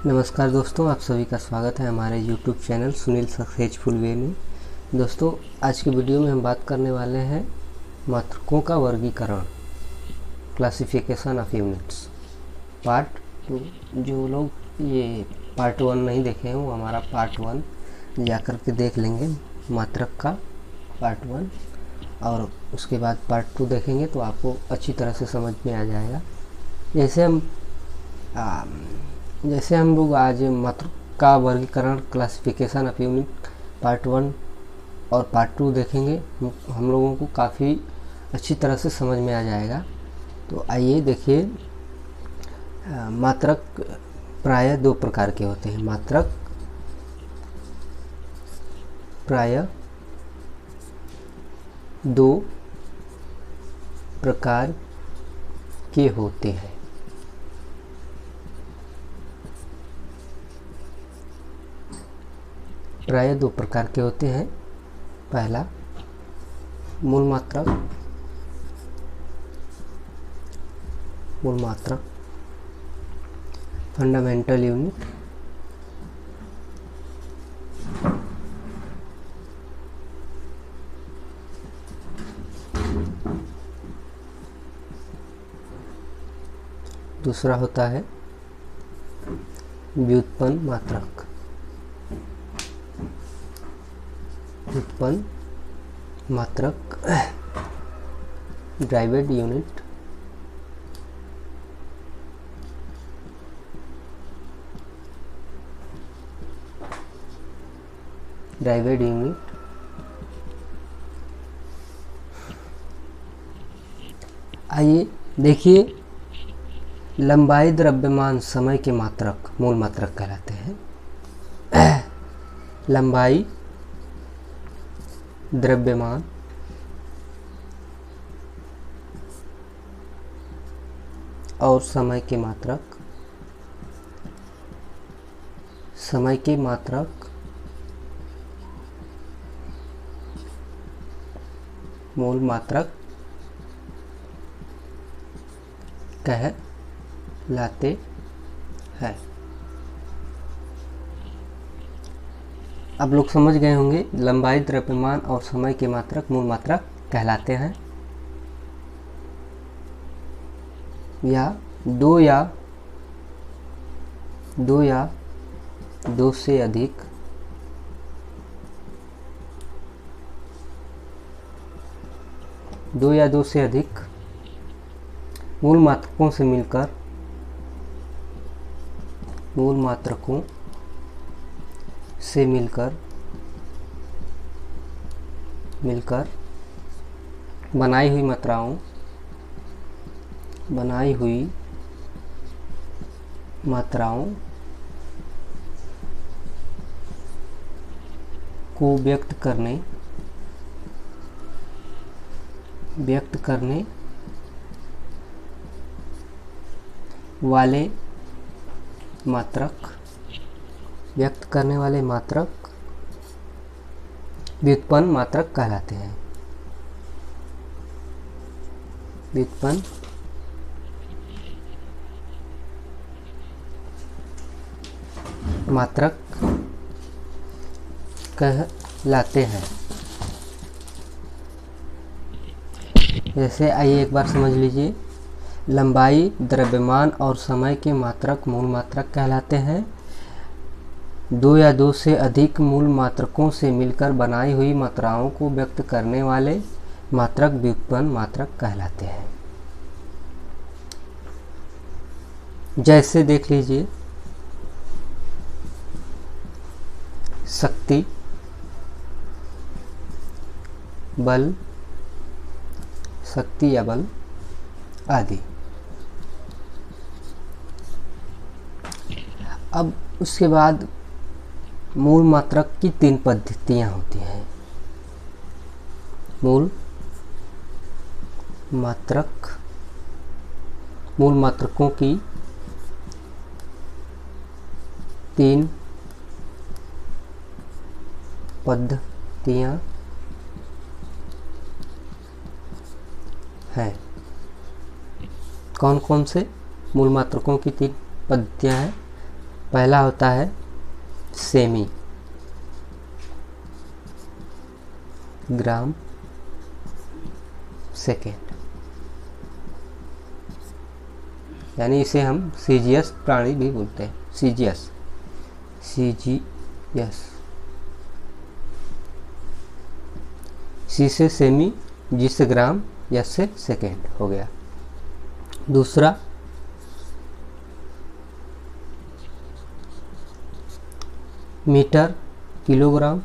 नमस्कार दोस्तों, आप सभी का स्वागत है हमारे YouTube चैनल सुनील सक्सेसफुल वे में। दोस्तों, आज की वीडियो में हम बात करने वाले हैं मात्रकों का वर्गीकरण, क्लासिफिकेशन ऑफ यूनिट्स, पार्ट 2। जो लोग ये पार्ट 1 नहीं देखे हैं वो हमारा पार्ट 1 जा कर के देख लेंगे, मात्रक का पार्ट 1, और उसके बाद पार्ट 2 देखेंगे तो आपको अच्छी तरह से समझ में आ जाएगा। जैसे हम लोग आज मात्रक का वर्गीकरण, क्लासिफिकेशन ऑफ यूनिट पार्ट 1 और पार्ट 2 देखेंगे, हम लोगों को काफ़ी अच्छी तरह से समझ में आ जाएगा। तो आइए देखिए, मात्रक प्रायः दो प्रकार के होते हैं। मात्रक प्रायः दो प्रकार के होते हैं। प्रायः दो प्रकार के होते हैं। पहला मूल मात्रक, फंडामेंटल यूनिट। दूसरा होता है व्युत्पन्न मात्रक, व्युत्पन्न मात्रक, ड्राइवेड यूनिट। ड्राइवेड यूनिट आइए देखिए, लंबाई, द्रव्यमान, समय के मात्रक मूल मात्रक कहलाते हैं। लंबाई, द्रव्यमान, और समय के मात्रक, मूल मात्रक कहलाते हैं। अब लोग समझ गए होंगे, लंबाई, द्रव्यमान और समय के मात्रक मूल मात्रक कहलाते हैं। या दो से अधिक मूल मात्रकों से मिलकर बनाई हुई मात्राओं को व्यक्त करने वाले मात्रक व्युत्पन्न मात्रक कहलाते हैं। व्युत्पन्न मात्रक कहलाते हैं। जैसे आइए एक बार समझ लीजिए, लंबाई, द्रव्यमान और समय के मात्रक मूल मात्रक कहलाते हैं। दो या दो से अधिक मूल मात्रकों से मिलकर बनाई हुई मात्राओं को व्यक्त करने वाले मात्रक व्युत्पन्न मात्रक कहलाते हैं। जैसे देख लीजिए, शक्ति, बल, शक्ति या बल आदि। अब उसके बाद मूल मात्रक की 3 पद्धतियां होती हैं। मूल मात्रकों की 3 पद्धतियां हैं। कौन कौन से मूल मात्रकों की 3 पद्धतियां हैं? पहला होता है सेमी ग्राम सेकेंड, यानी इसे हम सीजीएस प्राणी भी बोलते हैं। सीजीएस सी से सेमी, जी से ग्राम, एस से सेकेंड हो गया। दूसरा metre kilogram,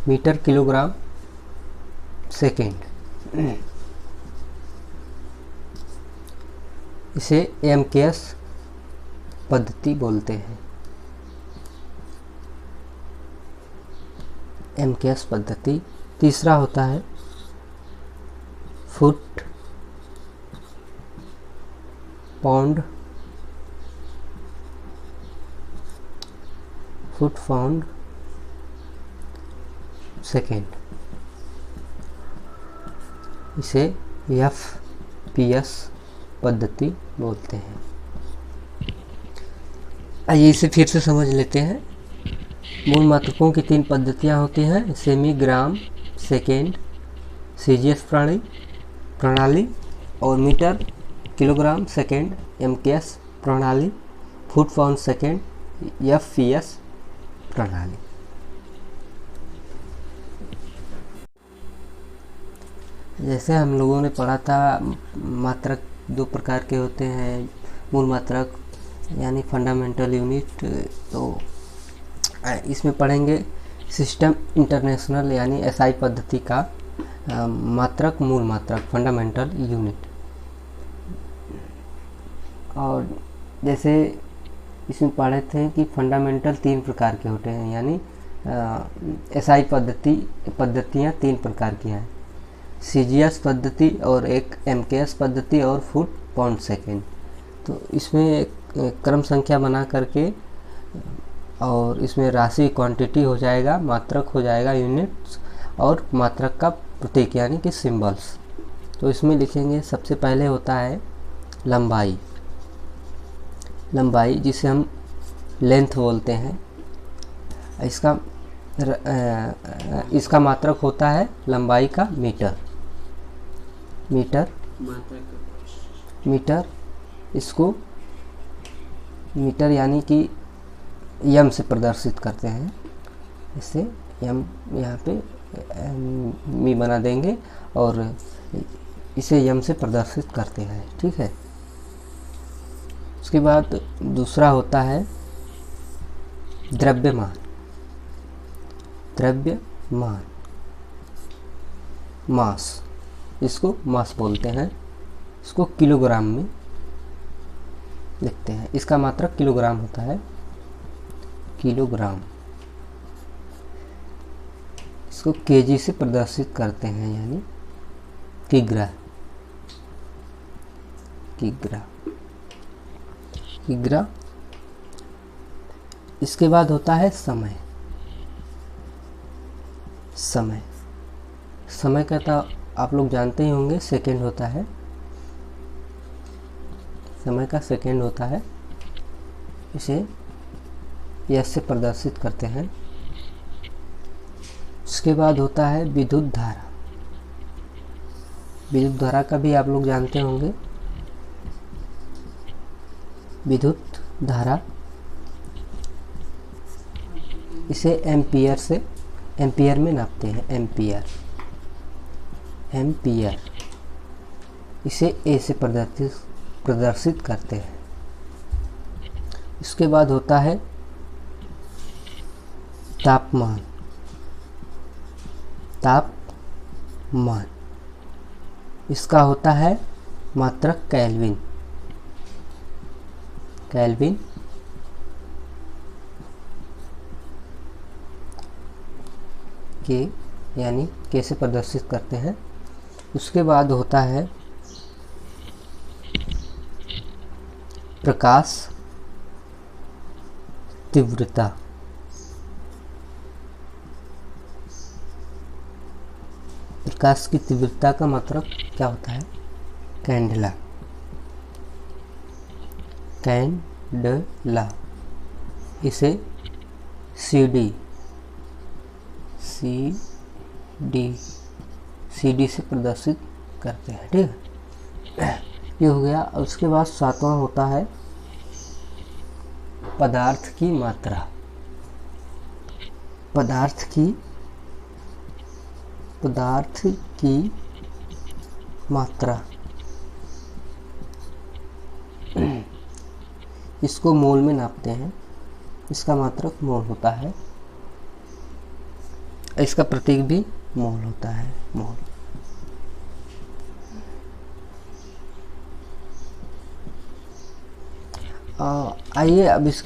metre kilogram second, इसे एमकेएस पद्धति बोलते हैं। एमकेएस पद्धति। तीसरा होता है फुट पाउंड सेकेंड, इसे एफपीएस पद्धति बोलते हैं। आइए इसे फिर से समझ लेते हैं। मूल मात्रकों की 3 पद्धतियाँ होती हैं, सेमी ग्राम सेकेंड सीजीएस प्रणाली और मीटर किलोग्राम सेकेंड एमकेएस प्रणाली, फुट पाउंड सेकेंड एफपीएस प्रणाली। जैसे हम लोगों ने पढ़ा था, मात्रक 2 प्रकार के होते हैं, मूल मात्रक यानी फंडामेंटल यूनिट। तो इसमें पढ़ेंगे सिस्टम इंटरनेशनल यानी एसआई पद्धति का मात्रक, मूल मात्रक फंडामेंटल यूनिट। और जैसे इसमें पढ़े थे कि फंडामेंटल 3 प्रकार के होते हैं, यानी एसआई पद्धतियाँ 3 प्रकार की हैं, सीजीएस पद्धति और एक एमकेएस पद्धति और फुट पाउंड सेकेंड। तो इसमें क्रम संख्या बना करके और इसमें राशि क्वांटिटी हो जाएगा, मात्रक हो जाएगा यूनिट्स, और मात्रक का प्रतीक यानी कि सिंबल्स। तो इसमें लिखेंगे, सबसे पहले होता है लंबाई, जिसे हम लेंथ बोलते हैं। इसका मात्रक होता है लंबाई का मीटर। इसको मीटर यानी कि यम से प्रदर्शित करते हैं। इससे यम यहाँ पे मी बना देंगे और इसे यम से प्रदर्शित करते हैं, ठीक है। उसके बाद दूसरा होता है द्रव्यमान, मास, इसको मास बोलते हैं। इसको किलोग्राम में लिखते हैं। इसका मात्रक किलोग्राम होता है, किलोग्राम। इसको केजी से प्रदर्शित करते हैं, यानी किग्रा। इसके बाद होता है समय का तो आप लोग जानते ही होंगे, सेकंड होता है। समय का सेकंड होता है, इसे एस से प्रदर्शित करते हैं। उसके बाद होता है विद्युत धारा का भी आप लोग जानते होंगे। विद्युत धारा, इसे एम्पियर में नापते हैं। एम्पियर, इसे ए से प्रदर्शित करते हैं। इसके बाद होता है तापमान, इसका होता है मात्रक केल्विन, के यानी के से प्रदर्शित करते हैं। उसके बाद होता है प्रकाश तीव्रता, प्रकाश की तीव्रता का मात्रक क्या होता है, कैंडेला। कैंडला, इसे CD से प्रदर्शित करते हैं। ठीक है, ये हो गया। अब उसके बाद 7वां होता है पदार्थ की मात्रा। पदार्थ की मात्रा, इसको मोल में नापते हैं। इसका मात्रक मोल होता है, इसका प्रतीक भी मोल होता है, मोल। आइए अब इसके